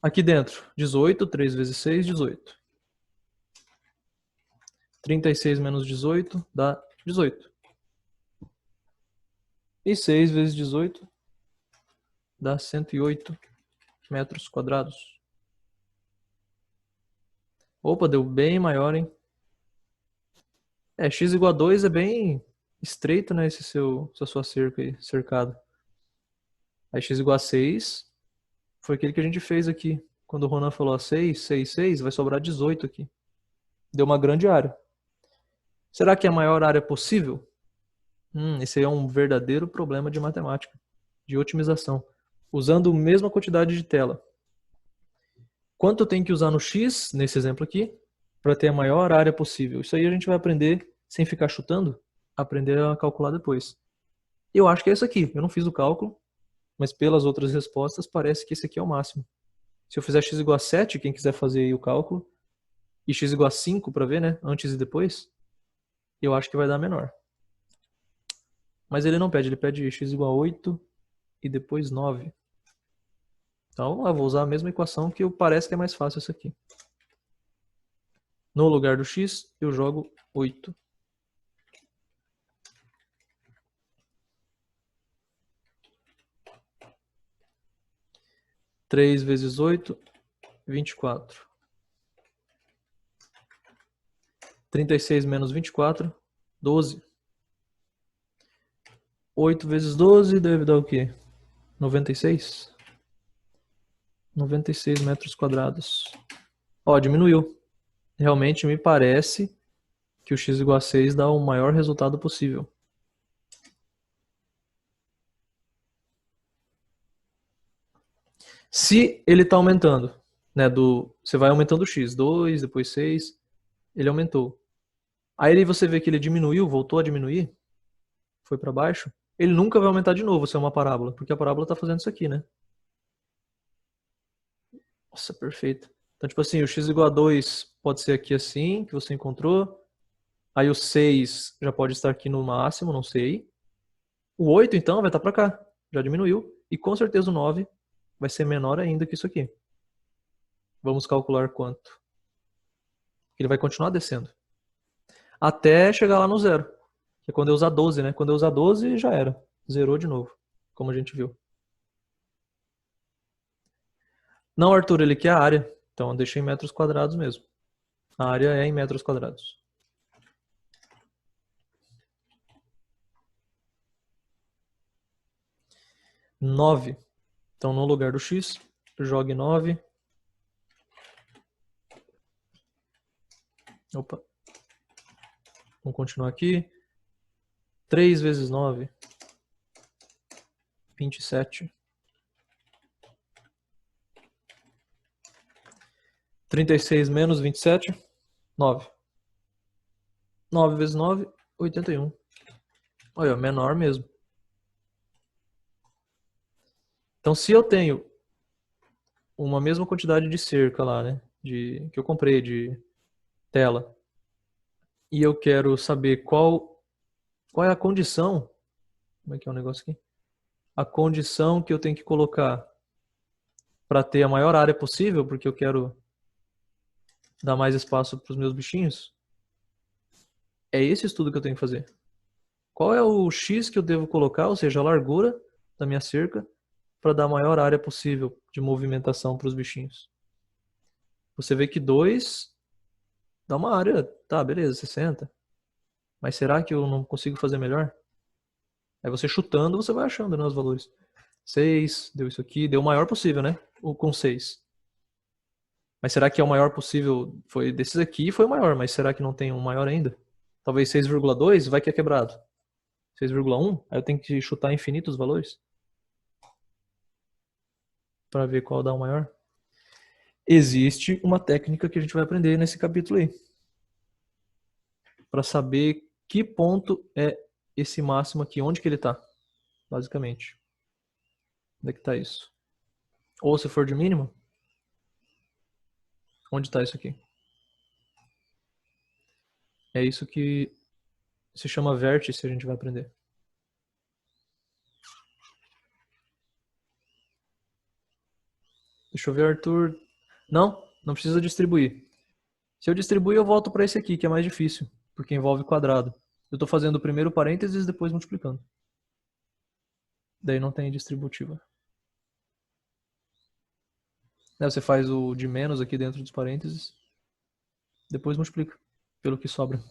Aqui dentro, 18, 3 vezes 6, 18. 36 menos 18 dá 18. E 6 vezes 18 dá 108 metros quadrados. Opa, deu bem maior, hein? É, x igual a 2 é bem estreito, né? Essa sua cerca aí, cercada. Aí x igual a 6 foi aquele que a gente fez aqui. Quando o Ronan falou 6, 6, 6, vai sobrar 18 aqui. Deu uma grande área. Será que é a maior área possível? Esse aí é um verdadeiro problema de matemática, de otimização. Usando a mesma quantidade de tela. Quanto eu tenho que usar no x, nesse exemplo aqui, para ter a maior área possível? Isso aí a gente vai aprender, sem ficar chutando, aprender a calcular depois. Eu acho que é isso aqui. Eu não fiz o cálculo, mas pelas outras respostas parece que esse aqui é o máximo. Se eu fizer x igual a 7, quem quiser fazer aí o cálculo, e x igual a 5 para ver, né, antes e depois, eu acho que vai dar menor. Mas ele não pede, ele pede x igual a 8 e depois 9. Então vamos lá, vou usar a mesma equação que parece que é mais fácil essa aqui. No lugar do x, eu jogo 8. Três vezes 8, 24. 36 menos 24, 12. 8 vezes 12 deve dar o quê? 96? 96 metros quadrados. Ó, diminuiu. Realmente me parece que o x igual a 6 dá o maior resultado possível. Se ele está aumentando, né, você vai aumentando o x, 2, depois 6, ele aumentou. Aí você vê que ele diminuiu, voltou a diminuir, foi para baixo, ele nunca vai aumentar de novo se é uma parábola, porque a parábola está fazendo isso aqui, né? Nossa, perfeito. Então, tipo assim, o x igual a 2 pode ser aqui assim, que você encontrou. Aí o 6 já pode estar aqui no máximo, não sei. O 8, então, vai estar para cá. Já diminuiu. E com certeza o 9 vai ser menor ainda que isso aqui. Vamos calcular quanto. Ele vai continuar descendo. Até chegar lá no zero. Que é quando eu usar 12, né? Quando eu usar 12, já era. zerou de novo, como a gente viu. Não, Arthur, ele quer a área. Então eu deixei em metros quadrados mesmo. A área é em metros quadrados. Nove. Então no lugar do x, jogue 9. Opa. Vamos continuar aqui. 3 vezes 9. 27. 36 menos 27. 9. 9 vezes 9, 81. Olha, menor mesmo. Então, se eu tenho uma mesma quantidade de cerca lá, né? Que eu comprei de tela. E eu quero saber qual é a condição. Como é que é o negócio aqui? A condição que eu tenho que colocar para ter a maior área possível, porque eu quero dar mais espaço para os meus bichinhos. É esse estudo que eu tenho que fazer. Qual é o X que eu devo colocar, ou seja, a largura da minha cerca, para dar a maior área possível de movimentação para os bichinhos. Você vê que 2 dá uma área, tá, beleza, 60. Mas será que eu não consigo fazer melhor? Aí você chutando, você vai achando, né, os valores. 6, deu isso aqui, deu o maior possível, né? Com 6. Mas será que é o maior possível? Foi desses aqui, foi o maior, mas será que não tem um maior ainda? Talvez 6,2 vai que é quebrado. 6,1, aí eu tenho que chutar infinitos valores para ver qual dá o maior. Existe uma técnica que a gente vai aprender nesse capítulo aí, para saber que ponto é esse máximo aqui, onde que ele está, basicamente. Onde é que está isso? Ou se for de mínimo, onde está isso aqui? É isso que se chama vértice, a gente vai aprender. Deixa eu ver, Arthur. Não precisa distribuir. Se eu distribuir, eu volto para esse aqui, que é mais difícil, porque envolve quadrado. Eu estou fazendo primeiro parênteses e depois multiplicando. Daí não tem distributiva. Você faz o de menos aqui dentro dos parênteses, depois multiplica pelo que sobra.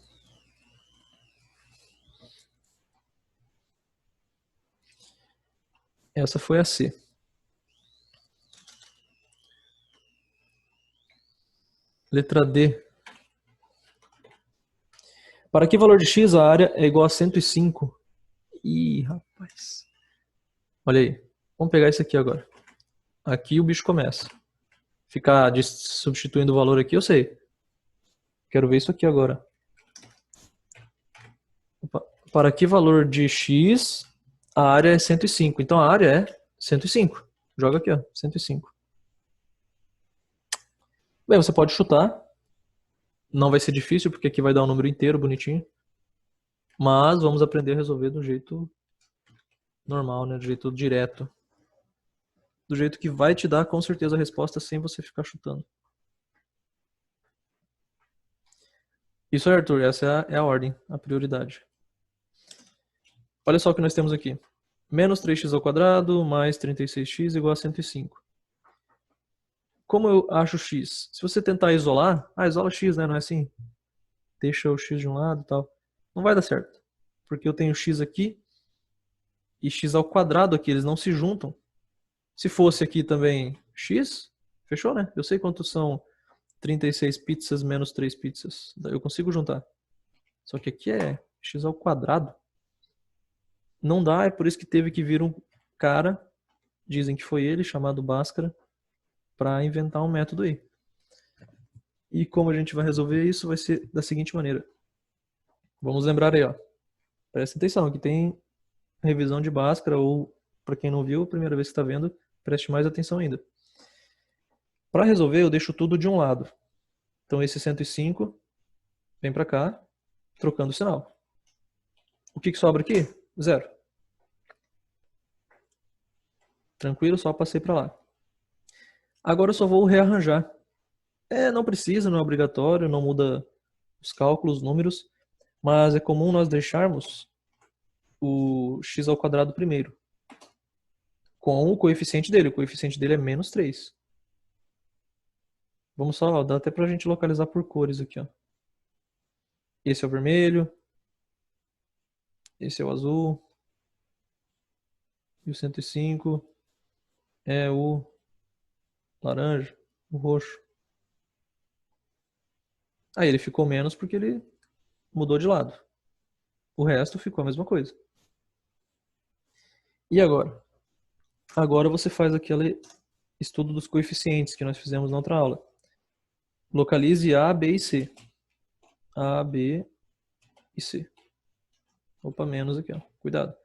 Essa foi a C. Letra D. Para que valor de x a área é igual a 105? Ih, rapaz. Olha aí. Vamos pegar isso aqui agora. Aqui o bicho começa. Ficar substituindo o valor aqui, eu sei. Quero ver isso aqui agora. Opa. Para que valor de x a área é 105? Então a área é 105. Joga aqui, ó, 105. Bem, você pode chutar. Não vai ser difícil, porque aqui vai dar um número inteiro, bonitinho. Mas vamos aprender a resolver do jeito normal, né? Do jeito direto. Do jeito que vai te dar, com certeza, a resposta sem você ficar chutando. Isso aí, Arthur. Essa é a ordem, a prioridade. Olha só o que nós temos aqui. Menos 3x ao quadrado mais 36x igual a 105. Como eu acho x? Se você tentar isolar, isola x, né? Não é assim? Deixa o x de um lado e tal. Não vai dar certo. Porque eu tenho x aqui e x ao quadrado aqui, eles não se juntam. Se fosse aqui também x, fechou, né? Eu sei quantos são 36 pizzas menos 3 pizzas. Daí eu consigo juntar. Só que aqui é x ao quadrado. Não dá, é por isso que teve que vir um cara, dizem que foi ele, chamado Bhaskara, para inventar um método aí. E como a gente vai resolver isso, vai ser da seguinte maneira. Vamos lembrar aí, ó. Presta atenção, aqui tem revisão de Bhaskara, ou para quem não viu, a primeira vez que está vendo, preste mais atenção ainda. Para resolver, eu deixo tudo de um lado. Então esse 105 vem para cá, trocando o sinal. O que sobra aqui? 0. Tranquilo, só passei para lá. Agora eu só vou rearranjar. Não precisa, não é obrigatório, não muda os cálculos, os números, mas é comum nós deixarmos o x ao quadrado primeiro. Com o coeficiente dele. O coeficiente dele é menos 3. Vamos só, ó, dá até pra gente localizar por cores aqui, ó. Esse é o vermelho. Esse é o azul. E o 105 é o laranja, o roxo. Aí ele ficou menos porque ele mudou de lado. O resto ficou a mesma coisa. E agora? Agora você faz aquele estudo dos coeficientes que nós fizemos na outra aula. Localize A, B e C. A, B e C. Opa, menos aqui, ó. Cuidado.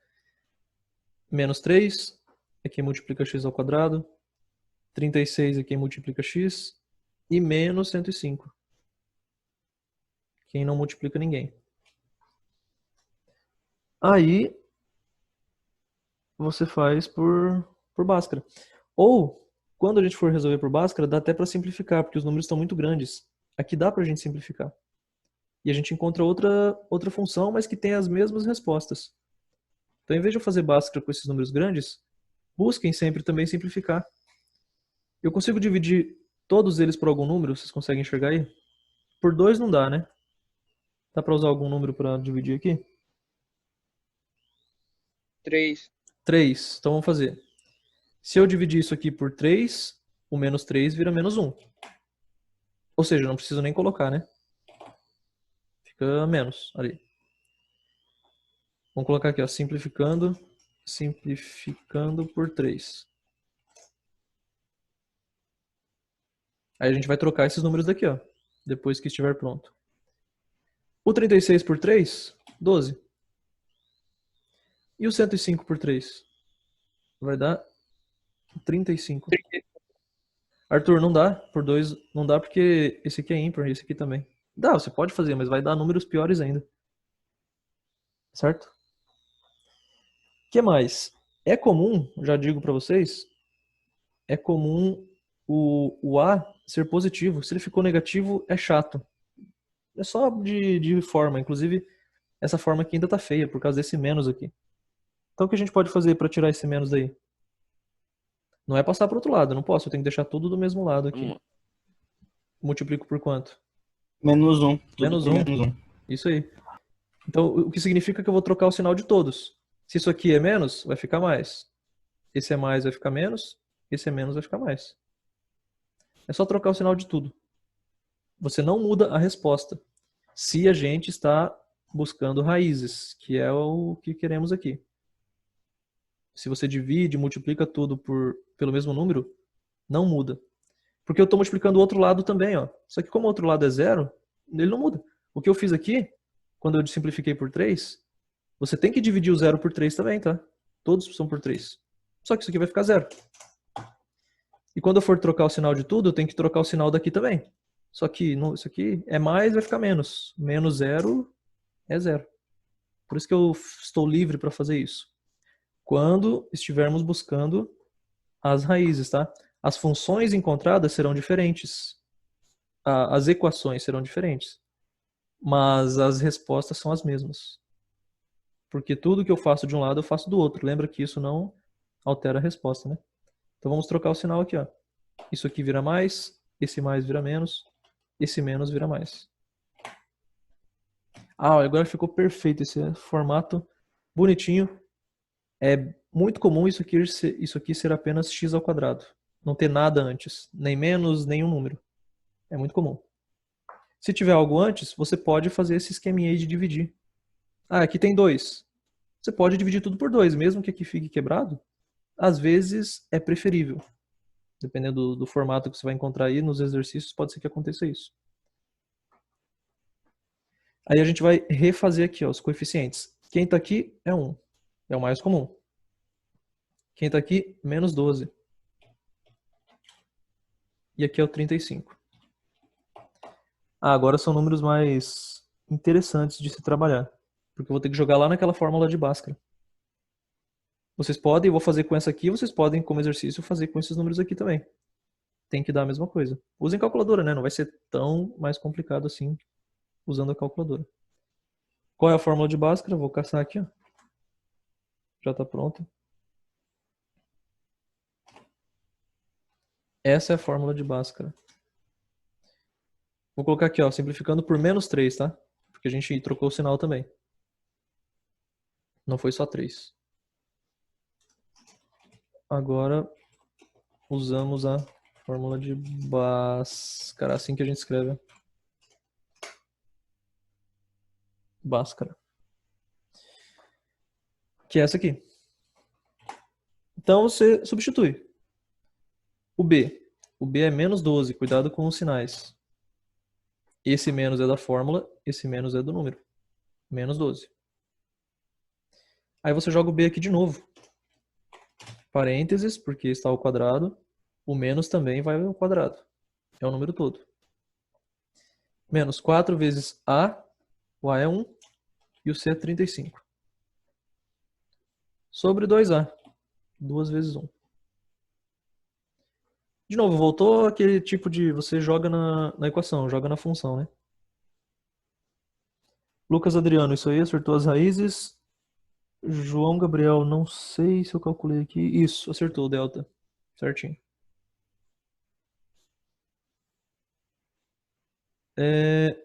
Menos 3 é quem multiplica x ao quadrado. 36 é quem multiplica x. E menos 105. Quem não multiplica ninguém. Aí você faz por Bhaskara. Ou, quando a gente for resolver por Bhaskara, dá até para simplificar, porque os números estão muito grandes. Aqui dá para a gente simplificar. E a gente encontra outra função, mas que tem as mesmas respostas. Então, em vez de eu fazer Bhaskara com esses números grandes, busquem sempre também simplificar. Eu consigo dividir todos eles por algum número? Vocês conseguem enxergar aí? Por 2 não dá, né? Dá para usar algum número para dividir aqui? 3. 3. Então vamos fazer. Se eu dividir isso aqui por 3, o menos 3 vira menos 1. Ou seja, não preciso nem colocar, né? Fica menos ali. Vamos colocar aqui, ó, simplificando por 3. Aí a gente vai trocar esses números daqui, ó, depois que estiver pronto. O 36 por 3, 12. E o 105 por 3? Vai dar 35. Arthur, não dá. Por 2 não dá porque esse aqui é ímpar e esse aqui também. Dá, você pode fazer, mas vai dar números piores ainda. Certo? O que mais? É comum, já digo para vocês, é comum o A ser positivo. Se ele ficou negativo, é chato. É só de forma. Inclusive, essa forma aqui ainda tá feia por causa desse menos aqui. Então o que a gente pode fazer para tirar esse menos daí? Não é passar para o outro lado, eu não posso, eu tenho que deixar tudo do mesmo lado aqui. Multiplico por quanto? Menos 1. Menos 1. Isso aí. Então, o que significa que eu vou trocar o sinal de todos. Se isso aqui é menos, vai ficar mais. Esse é mais, vai ficar menos. Esse é menos, vai ficar mais. É só trocar o sinal de tudo. Você não muda a resposta. Se a gente está buscando raízes, que é o que queremos aqui. Se você divide, multiplica tudo pelo mesmo número, não muda. Porque eu estou multiplicando o outro lado também, ó. Só que como o outro lado é 0, ele não muda. O que eu fiz aqui, quando eu simplifiquei por 3, você tem que dividir o 0 por 3 também, tá? Todos são por 3. Só que isso aqui vai ficar 0. E quando eu for trocar o sinal de tudo, eu tenho que trocar o sinal daqui também. Só que isso aqui é mais, vai ficar menos. Menos 0 é 0. Por isso que eu estou livre para fazer isso. Quando estivermos buscando as raízes, tá? As funções encontradas serão diferentes. As equações serão diferentes. Mas as respostas são as mesmas. Porque tudo que eu faço de um lado, eu faço do outro. Lembra que isso não altera a resposta, né? Então vamos trocar o sinal aqui, ó. Isso aqui vira mais, esse mais vira menos, esse menos vira mais. Ah, agora ficou perfeito esse formato bonitinho. É muito comum isso aqui ser apenas x ao quadrado. Não ter nada antes, nem menos, nenhum número. É muito comum. Se tiver algo antes, você pode fazer esse esqueminha aí de dividir. Ah, aqui tem 2. Você pode dividir tudo por 2, mesmo que aqui fique quebrado. Às vezes é preferível. Dependendo do formato que você vai encontrar aí nos exercícios, pode ser que aconteça isso. Aí a gente vai refazer aqui, ó, os coeficientes. Quem está aqui é 1. É o mais comum. Quem está aqui, menos 12. E aqui é o 35. Ah, agora são números mais interessantes de se trabalhar. Porque eu vou ter que jogar lá naquela fórmula de Bhaskara. Vocês podem, eu vou fazer com essa aqui, vocês podem, como exercício, fazer com esses números aqui também. Tem que dar a mesma coisa. Usem calculadora, né? Não vai ser tão mais complicado assim usando a calculadora. Qual é a fórmula de Bhaskara? Vou caçar aqui, ó. já está pronta. Essa é a fórmula de Bhaskara. Vou colocar aqui, ó, simplificando por menos 3, tá? Porque a gente trocou o sinal também. Não foi só 3. Agora usamos a fórmula de Bhaskara, assim que a gente escreve. Bhaskara. Que é essa aqui. Então você substitui. O B. O B é menos 12. Cuidado com os sinais. Esse menos é da fórmula, esse menos é do número. Menos 12. Aí você joga o B aqui de novo. Parênteses, porque está ao quadrado. O menos também vai ao quadrado. É o número todo. Menos 4 vezes A. O A é 1 e o C é 35. Sobre 2A. 2 vezes 1. De novo, voltou aquele tipo de... Você joga na equação, joga na função, né? Lucas Adriano, isso aí, acertou as raízes. João Gabriel, não sei se eu calculei aqui. Isso, acertou o delta. Certinho.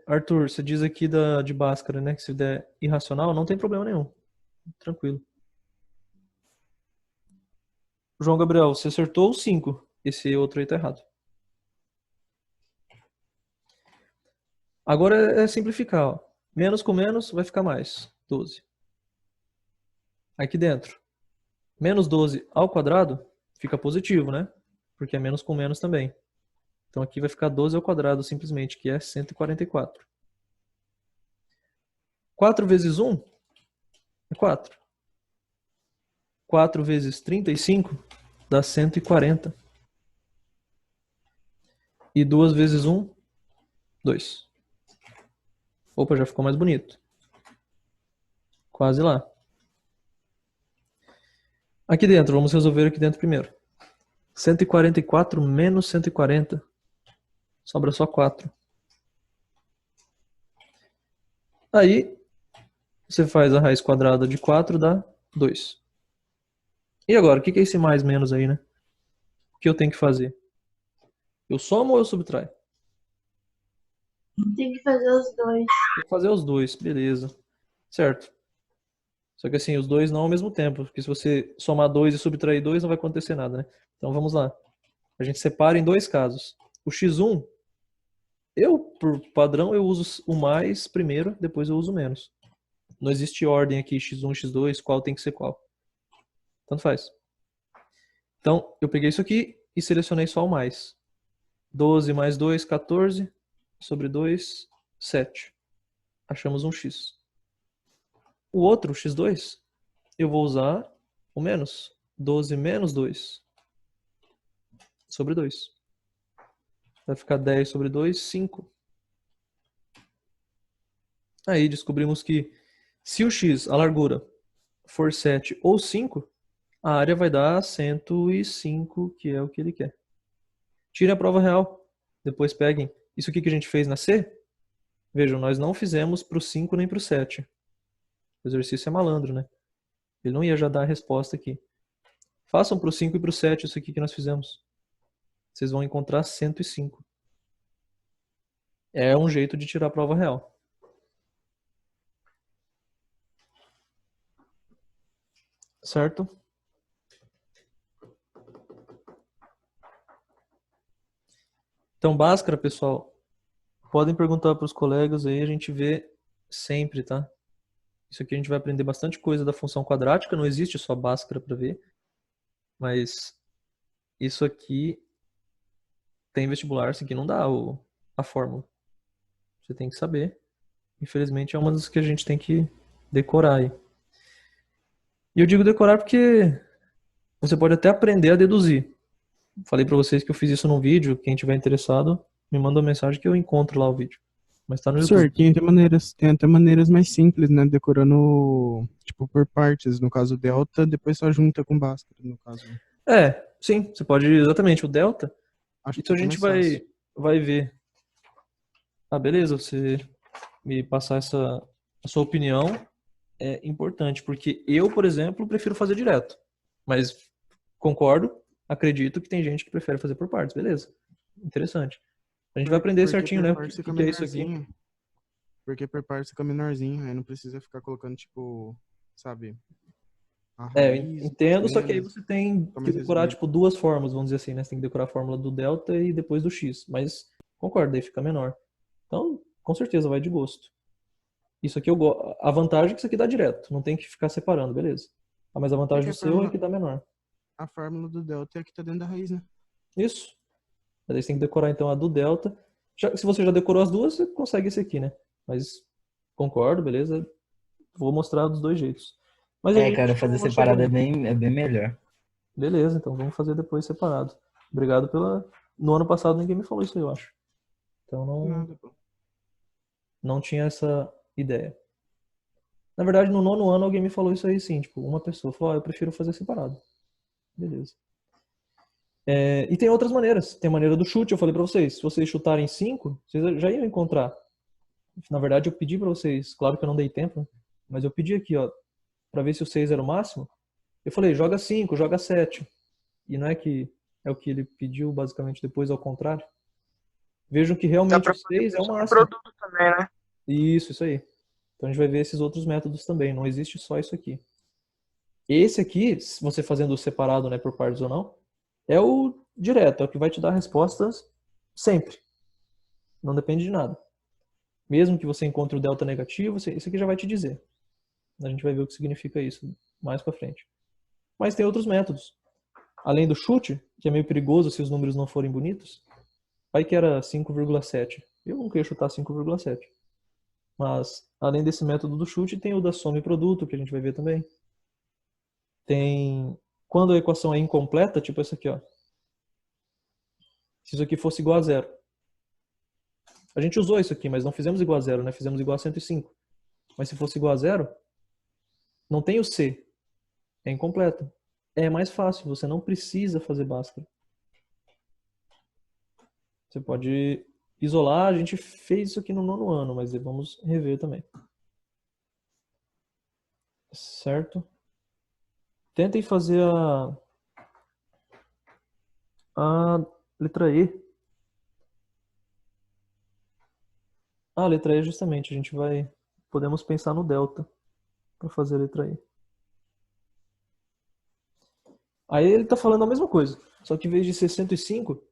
Arthur, você diz aqui de Bhaskara, né? Que se der irracional, não tem problema nenhum. Tranquilo. João Gabriel, você acertou o 5. Esse outro aí tá errado. Agora é simplificar, ó. Menos com menos vai ficar mais. 12. Aqui dentro. Menos 12 ao quadrado fica positivo, né? Porque é menos com menos também. Então aqui vai ficar 12 ao quadrado simplesmente, que é 144. 4 vezes 1 é 4. 4 vezes 35 dá 140. E 2 vezes 1, 2. Opa, já ficou mais bonito. Quase lá. Aqui dentro, vamos resolver aqui dentro primeiro. 144 menos 140. Sobra só 4. Aí, você faz a raiz quadrada de 4, dá 2. E agora, o que é esse mais menos aí, né? O que eu tenho que fazer? Eu somo ou eu subtraio? Tem que fazer os dois. Tem que fazer os dois, beleza. Certo. Só que assim, os dois não ao mesmo tempo, porque se você somar 2 e subtrair 2, não vai acontecer nada, né? Então vamos lá. A gente separa em dois casos. O x1, por padrão, eu uso o mais primeiro, depois eu uso o menos. Não existe ordem aqui, x1, x2, qual tem que ser qual. Tanto faz. Então, eu peguei isso aqui e selecionei só o mais. 12 mais 2, 14. Sobre 2, 7. Achamos um x. O outro, x2, eu vou usar o menos. 12 menos 2. Sobre 2. Vai ficar 10 sobre 2, 5. Aí descobrimos que se o x, a largura, for 7 ou 5, a área vai dar 105, que é o que ele quer. Tirem a prova real. Depois peguem. Isso aqui que a gente fez na C, vejam, nós não fizemos para o 5 nem para o 7. O exercício é malandro, né? Ele não ia já dar a resposta aqui. Façam para o 5 e para o 7 isso aqui que nós fizemos. Vocês vão encontrar 105. É um jeito de tirar a prova real. Certo? Então, Bhaskara, pessoal, podem perguntar para os colegas aí, a gente vê sempre, tá? Isso aqui a gente vai aprender bastante coisa da função quadrática, não existe só Bhaskara para ver, mas isso aqui tem vestibular, isso aqui não dá a fórmula. Você tem que saber. Infelizmente é uma das que a gente tem que decorar aí. E eu digo decorar porque você pode até aprender a deduzir. Falei para vocês que eu fiz isso num vídeo, quem tiver interessado, me manda uma mensagem que eu encontro lá o vídeo. Mas tá no YouTube. Professor, tem até maneiras mais simples, né? Decorando, tipo, por partes. No caso, delta, depois só junta com Bhaskara, no caso. Sim, você pode, exatamente, o delta. Acho Isso a que fica gente mais fácil. vai ver. Ah, beleza, você me passar a sua opinião, é importante, porque eu, por exemplo, prefiro fazer direto. Mas concordo, acredito que tem gente que prefere fazer por partes, beleza. Interessante. A gente vai aprender Porque certinho, por né? parte O fica que é isso aqui. menorzinho. Porque por parte fica menorzinho, aí não precisa ficar colocando, tipo, sabe, a Eu raiz, entendo, só que aí menos, você tem fica que mais decorar, resumido. tipo, duas formas, vamos dizer assim, né? Você tem que decorar a fórmula do delta e depois do x. Mas concordo, aí fica menor. Então, com certeza, vai de gosto. Isso aqui eu gosto. A vantagem é que isso aqui dá direto, não tem que ficar separando, beleza. Ah, mas a vantagem Porque do seu é que dá menor. a fórmula do delta é a que tá dentro da raiz, né? Isso. Mas aí você tem que decorar então a do delta. Se você já decorou as duas, você consegue esse aqui, né? Mas concordo, beleza. Vou mostrar dos dois jeitos. Mas a É, gente cara, fazer não chegou separado nisso. é bem melhor. Beleza, então vamos fazer depois separado. Obrigado pela. No ano passado ninguém me falou isso aí, eu acho. Então Nada, pô. não tinha essa ideia. Na verdade, no nono ano alguém me falou isso aí sim. Tipo, uma pessoa falou, eu prefiro fazer separado. Beleza. E tem outras maneiras. Tem a maneira do chute, eu falei pra vocês. Se vocês chutarem 5, vocês já iam encontrar. Na verdade, eu pedi pra vocês. Claro que eu não dei tempo, né? Mas eu pedi aqui, ó, pra ver se o 6 era o máximo. Eu falei, joga 5, joga 7. E não é que é o que ele pediu, basicamente, depois ao contrário. Vejam que Dá realmente pra o fazer 6 é o com máximo. produto também, né? Isso aí. Então a gente vai ver esses outros métodos também. Não existe só isso aqui. Esse aqui, se você fazendo separado, né, por partes ou não, é o direto, é o que vai te dar respostas sempre. Não depende de nada. Mesmo que você encontre o delta negativo, isso aqui já vai te dizer. A gente vai ver o que significa isso mais pra frente. Mas tem outros métodos. Além do chute, que é meio perigoso se os números não forem bonitos, aí que era 5,7. Eu nunca ia chutar 5,7. Mas, além desse método do chute, tem o da soma e produto, que a gente vai ver também. Tem quando a equação é incompleta, tipo essa aqui, ó. Se isso aqui fosse igual a zero. A gente usou isso aqui, mas não fizemos igual a zero, né? Fizemos igual a 105. Mas se fosse igual a zero, não tem o C. É incompleto. É mais fácil, você não precisa fazer Bhaskara. Você pode isolar, a gente fez isso aqui no nono ano, mas vamos rever também. Certo? Tentem fazer a letra E. A letra E justamente, a gente vai... Podemos pensar no delta para fazer a letra E. Aí ele está falando a mesma coisa, só que em vez de ser 105,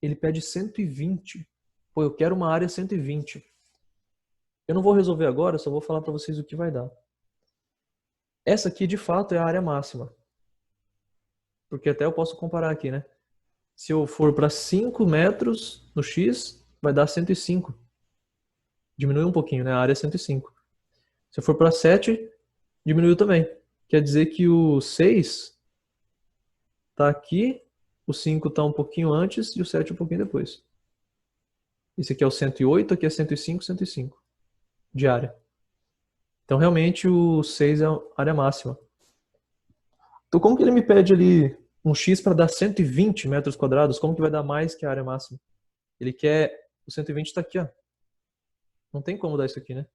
ele pede 120. Pô, eu quero uma área 120. Eu não vou resolver agora, só vou falar para vocês o que vai dar. Essa aqui, de fato, é a área máxima. Porque até eu posso comparar aqui, né? Se eu for para 5 metros no X, vai dar 105. Diminui um pouquinho, né? A área é 105. Se eu for para 7, diminuiu também. Quer dizer que o 6 está aqui, o 5 está um pouquinho antes e o 7 um pouquinho depois. Esse aqui é o 108, aqui é 105, 105 de área. Então, realmente, o 6 é a área máxima. Então, como que ele me pede ali um X para dar 120 metros quadrados? Como que vai dar mais que a área máxima? Ele quer... O 120 está aqui, ó. Não tem como dar isso aqui, né?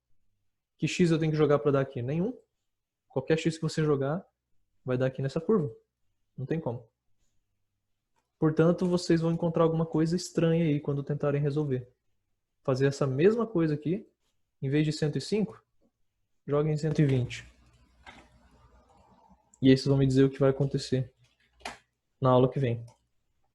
Que X eu tenho que jogar para dar aqui? Nenhum. Qualquer X que você jogar vai dar aqui nessa curva. Não tem como. Portanto, vocês vão encontrar alguma coisa estranha aí quando tentarem resolver. Fazer essa mesma coisa aqui, em vez de 105, joguem em 120. E aí vocês vão me dizer o que vai acontecer na aula que vem.